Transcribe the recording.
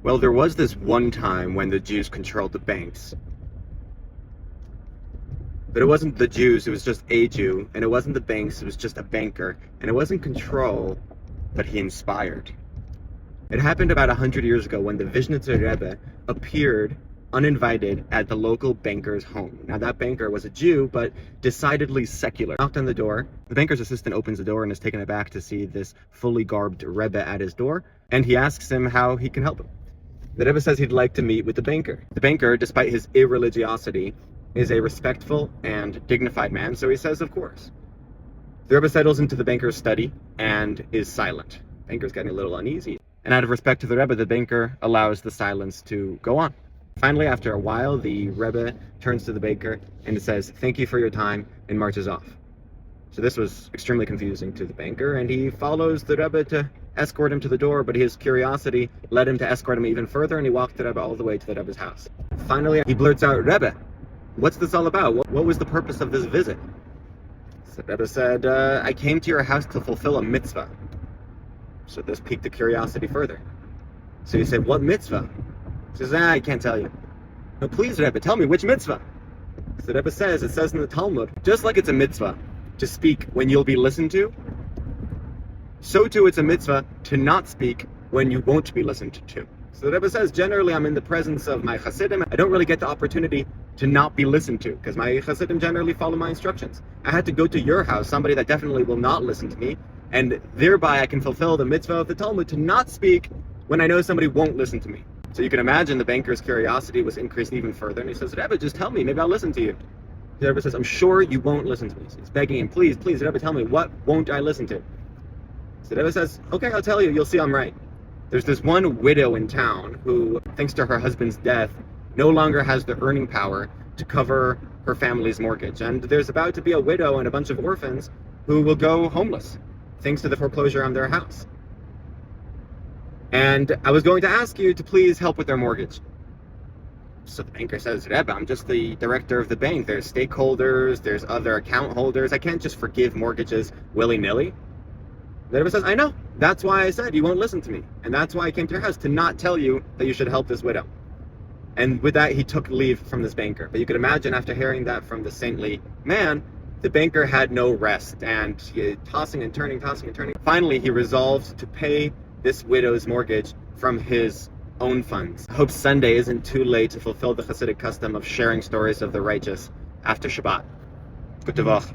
Well, there was this one time when the Jews controlled the banks. But it wasn't the Jews, it was just a Jew. And it wasn't the banks, it was just a banker. And it wasn't control, but he inspired. It happened about 100 years ago when the Vizhnitzer Rebbe appeared uninvited at the local banker's home. Now that banker was a Jew, but decidedly secular. Knocked on the door. The banker's assistant opens the door and is taken aback to see this fully garbed Rebbe at his door. And he asks him how he can help him. The Rebbe says he'd like to meet with the banker. The banker, despite his irreligiosity, is a respectful and dignified man, so he says, of course. The Rebbe settles into the banker's study and is silent. The banker's getting a little uneasy. And out of respect to the Rebbe, the banker allows the silence to go on. Finally, after a while, the Rebbe turns to the banker and says, "Thank you for your time," and marches off. So this was extremely confusing to the banker, and he follows the Rebbe to escort him to the door, but his curiosity led him to escort him even further, and he walked the Rebbe all the way to the Rebbe's house. Finally, he blurts out, "Rebbe, what's this all about? What was the purpose of this visit?" So the Rebbe said, "I came to your house to fulfill a mitzvah." So this piqued the curiosity further. So he said, "What mitzvah?" He says, "I can't tell you." "No, please, Rebbe, tell me, which mitzvah?" So the Rebbe says, it says in the Talmud, just like it's a mitzvah to speak when you'll be listened to, so too it's a mitzvah to not speak when you won't be listened to. So the Rebbe says, generally I'm in the presence of my Hasidim. I don't really get the opportunity to not be listened to, because my Hasidim generally follow my instructions. I had to go to your house, somebody that definitely will not listen to me, and thereby I can fulfill the mitzvah of the Talmud to not speak when I know somebody won't listen to me. So you can imagine the banker's curiosity was increased even further, and he says, "Rebbe, just tell me, maybe I'll listen to you." The Rebbe says, "I'm sure you won't listen to me." So he's begging him, "Please, please, Rebbe, tell me, what won't I listen to?" So the Rebbe says, "Okay, I'll tell you, you'll see I'm right. There's this one widow in town who, thanks to her husband's death, no longer has the earning power to cover her family's mortgage. And there's about to be a widow and a bunch of orphans who will go homeless, thanks to the foreclosure on their house. And I was going to ask you to please help with their mortgage." So the banker says, "Rebbe, I'm just the director of the bank. There's stakeholders, there's other account holders. I can't just forgive mortgages willy-nilly." The Rebbe says, "I know. That's why I said you won't listen to me. And that's why I came to your house, to not tell you that you should help this widow." And with that, he took leave from this banker. But you could imagine, after hearing that from the saintly man, the banker had no rest, and tossing and turning. Finally, he resolved to pay this widow's mortgage from his own funds. I hope Sunday isn't too late to fulfill the Hasidic custom of sharing stories of the righteous after Shabbat. Good Tavach.